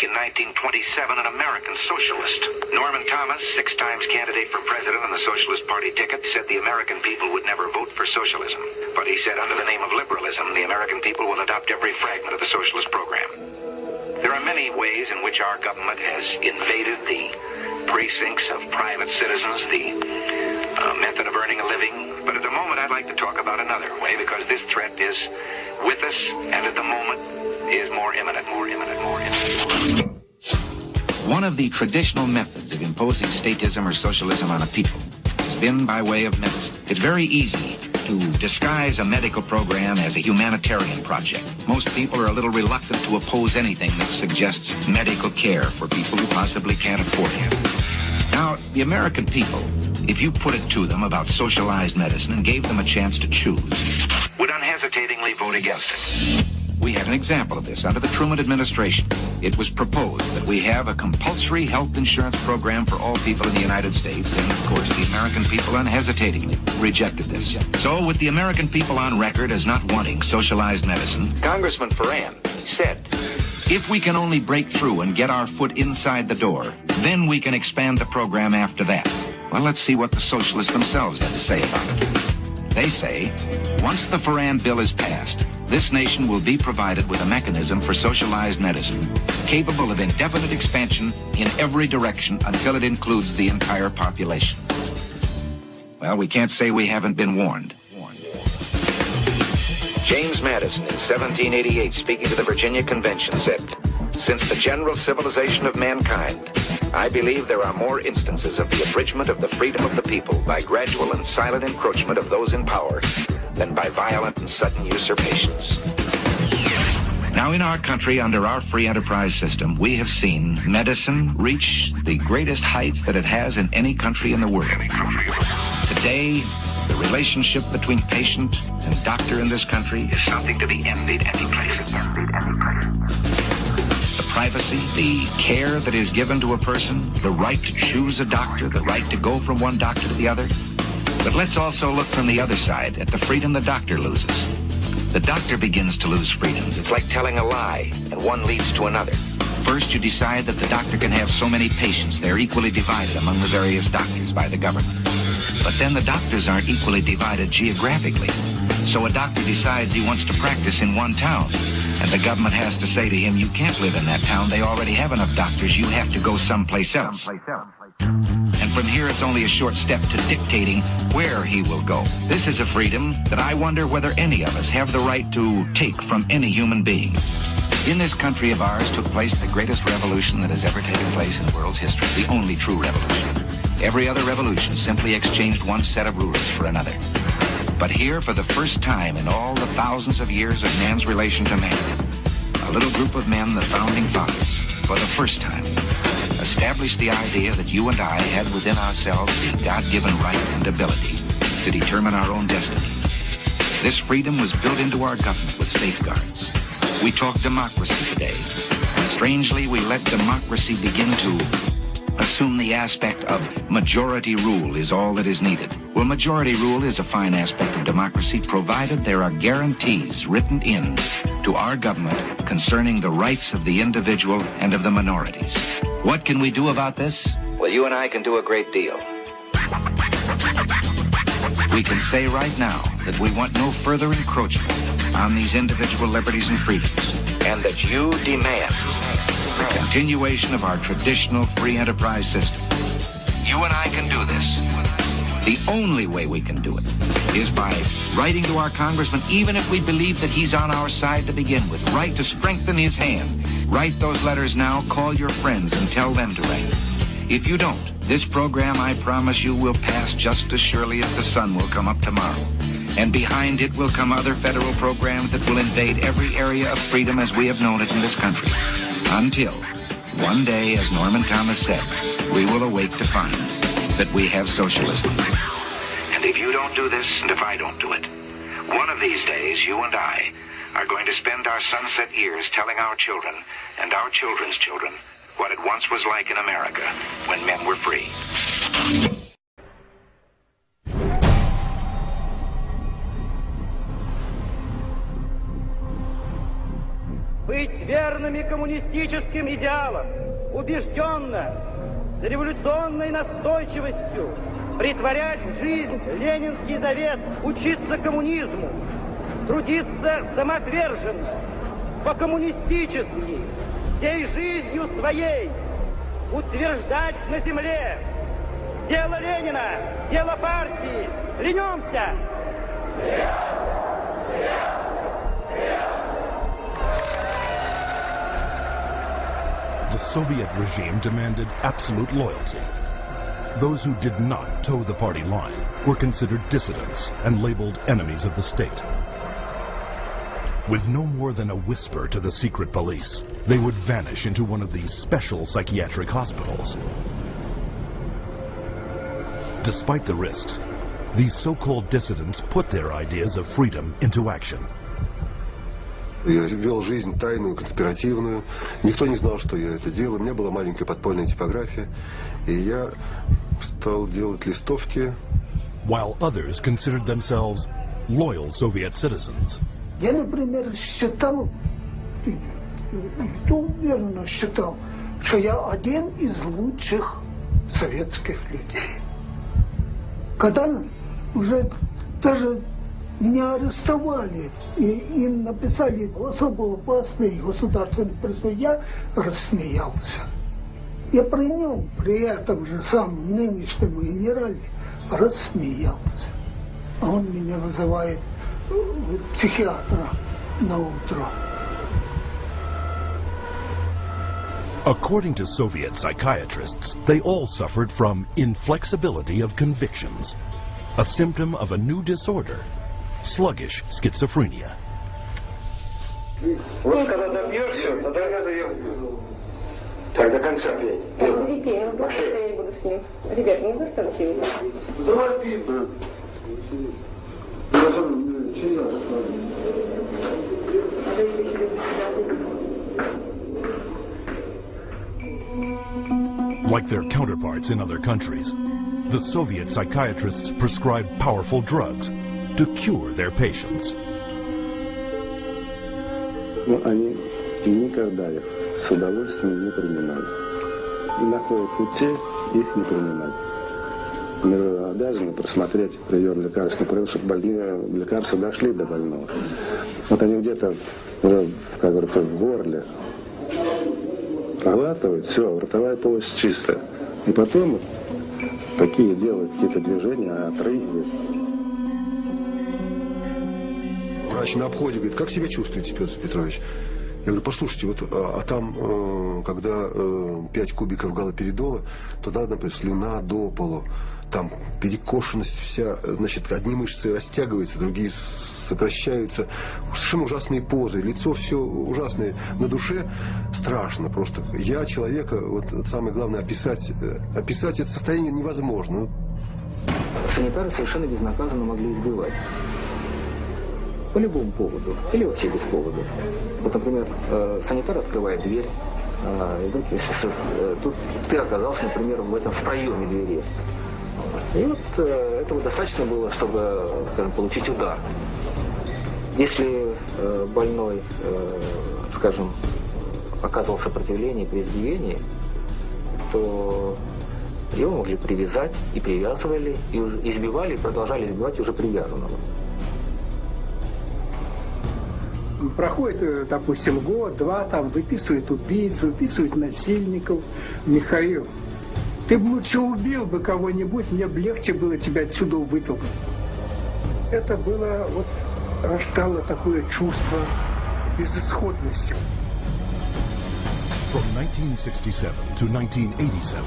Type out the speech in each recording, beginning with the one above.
in 1927 an American socialist. Norman Thomas, 6 times candidate for president on the Socialist Party ticket, said the American people would never vote for socialism. But he said under the name of liberalism, the American people will adopt every fragment of the socialist program. There are many ways in which our government has invaded the precincts of private citizens, the method of earning a living. But at the moment, I'd like to talk about another way, because this threat is with us, and at the moment is more imminent. One of the traditional methods of imposing statism or socialism on a people has been by way of medicine. It's very easy to disguise a medical program as a humanitarian project. Most people are a little reluctant to oppose anything that suggests medical care for people who possibly can't afford it. Now, the American people, if you put it to them about socialized medicine and gave them a chance to choose, would unhesitatingly vote against it. We had an example of this under the Truman administration. It was proposed that we have a compulsory health insurance program for all people in the United States, and of course the American people unhesitatingly rejected this. So with the American people on record as not wanting socialized medicine, Congressman Ferran said, if we can only break through and get our foot inside the door, then we can expand the program after that. Well, let's see what the socialists themselves had to say about it. They say, once the Ferran bill is passed, this nation will be provided with a mechanism for socialized medicine capable of indefinite expansion in every direction until it includes the entire population. Well, we can't say we haven't been warned. James Madison in 1788, speaking to the Virginia Convention, said, since the general civilization of mankind, I believe there are more instances of the abridgment of the freedom of the people by gradual and silent encroachment of those in power than by violent and sudden usurpations. Now, in our country, under our free enterprise system, we have seen medicine reach the greatest heights that it has in any country in the world. Today, the relationship between patient and doctor in this country is something to be envied any place. The privacy, the care that is given to a person, the right to choose a doctor, the right to go from one doctor to the other. But let's also look from the other side at the freedom the doctor loses. The doctor begins to lose freedoms. It's like telling a lie, and one leads to another. First, you decide that the doctor can have so many patients. They're equally divided among the various doctors by the government. But then the doctors aren't equally divided geographically. So a doctor decides he wants to practice in one town, and the government has to say to him, you can't live in that town. They already have enough doctors. You have to go someplace else. And from here, it's only a short step to dictating where he will go. This is a freedom that I wonder whether any of us have the right to take from any human being. In this country of ours took place the greatest revolution that has ever taken place in the world's history, the only true revolution. Every other revolution simply exchanged one set of rulers for another. But here, for the first time in all the thousands of years of man's relation to man, a little group of men, the founding fathers, for the first time, established the idea that you and I had within ourselves the God-given right and ability to determine our own destiny. This freedom was built into our government with safeguards. We talk democracy today, and strangely, we let democracy begin to assume the aspect of majority rule is all that is needed. Well, majority rule is a fine aspect of democracy, provided there are guarantees written in to our government concerning the rights of the individual and of the minorities. What can we do about this? Well, you and I can do a great deal. We can say right now that we want no further encroachment on these individual liberties and freedoms, and that you demand the continuation of our traditional free enterprise system. You and I can do this. The only way we can do it is by writing to our congressman, even if we believe that he's on our side to begin with. Write to strengthen his hand. Write those letters now, call your friends and tell them to write. If you don't, this program, I promise you, will pass just as surely as the sun will come up tomorrow. And behind it will come other federal programs that will invade every area of freedom as we have known it in this country. Until, one day, as Norman Thomas said, we will awake to find that we have socialism. And if you don't do this, and if I don't do it, one of these days, you and I are going to spend our sunset years telling our children and our children's children what it once was like in America when men were free. Быть верным верными коммунистическим идеалам, убежденно, с революционной настойчивостью претворять в жизнь ленинский завет, учиться коммунизму, трудиться самоотверженно, по-коммунистически, всей жизнью своей, утверждать на земле дело Ленина, дело партии. Клянемся! The Soviet regime demanded absolute loyalty. Those who did not toe the party line were considered dissidents and labeled enemies of the state. With no more than a whisper to the secret police, they would vanish into one of these special psychiatric hospitals. Despite the risks, these so-called dissidents put their ideas of freedom into action. Я вел жизнь тайную, конспиративную. Никто не знал, что я это делаю. У меня была маленькая подпольная типография, и я стал делать листовки. While others considered themselves loyal Soviet citizens. Я, например, считал, уверенно считал, что я один из лучших советских людей. Когда уже даже меня арестовали и написали особо опасный государственный призыв, я рассмеялся. Я при нем, при этом же самом нынешнем генерале, рассмеялся. А он меня вызывает психиатра на утро. According to Soviet psychiatrists, they all suffered from inflexibility of convictions, a symptom of a new disorder, sluggish schizophrenia. Вот когда добьешься, тогда я заеду. Так до конца пей. Детей, я не буду с ним. Ребята, не заставьте его. Давай пей, брат. Like their counterparts in other countries, the Soviet psychiatrists prescribed powerful drugs to cure their patients. Но они никогда их с удовольствием не принимали. Находят пути их не принимать. Мы обязаны просмотреть прием лекарств, например, чтобы больные лекарства дошли до больного. Вот они где-то, как говорится, в горле проглатывают, все, ротовая полость чистая. И потом такие делают какие-то движения, отрыгивают. Врач на обходе говорит: как себя чувствуете, Петр Петрович? Я говорю: послушайте, вот, а там, когда 5 кубиков галоперидола, то надо, например, слюна до полу. Там перекошенность вся, значит, одни мышцы растягиваются, другие сокращаются. Совершенно ужасные позы, лицо все ужасное. На душе страшно просто. Я человека, вот самое главное, описать это состояние невозможно. Санитары совершенно безнаказанно могли избивать. По любому поводу. Или вообще без повода. Вот, например, санитар открывает дверь. Тут ты оказался, например, в проеме двери. И вот этого достаточно было, чтобы, скажем, получить удар. Если больной, скажем, оказывал сопротивление при избиении, то его могли привязать и привязывали, и избивали, и продолжали избивать уже привязанного. Проходит, допустим, год-два, там выписывают убийц, выписывают насильников. Михаил, ты бы лучше убил бы кого-нибудь, мне бы легче было тебя отсюда вытолкнуть. Это было, вот, растало такое чувство безысходности. From 1967 to 1987,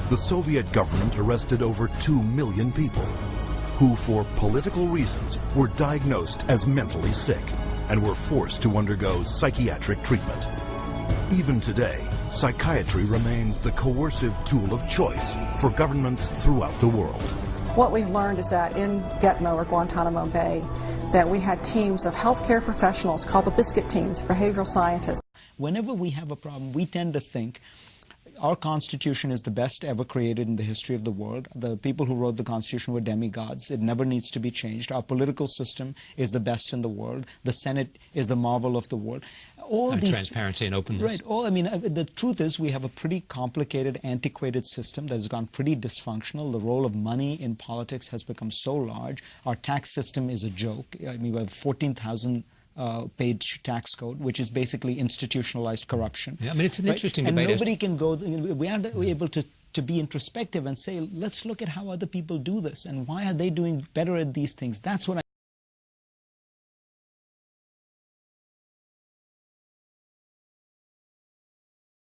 the Soviet government arrested over 2 million people who, for political reasons, were diagnosed as mentally sick and were forced to undergo psychiatric treatment. Even today, psychiatry remains the coercive tool of choice for governments throughout the world. What we've learned is that in Gitmo or Guantanamo Bay, that we had teams of healthcare professionals called the biscuit teams, behavioral scientists. Whenever we have a problem, we tend to think, our Constitution is the best ever created in the history of the world. The people who wrote the Constitution were demigods. It never needs to be changed. Our political system is the best in the world. The Senate is the marvel of the world. All and these transparency and openness. Right. I mean, the truth is we have a pretty complicated, antiquated system that has gone pretty dysfunctional. The role of money in politics has become so large. Our tax system is a joke. I mean, we have 14,000 page tax code, which is basically institutionalized corruption. Yeah, I mean, it's an interesting debate. And nobody can go, we aren't able to be introspective and say, let's look at how other people do this and why are they doing better at these things. That's what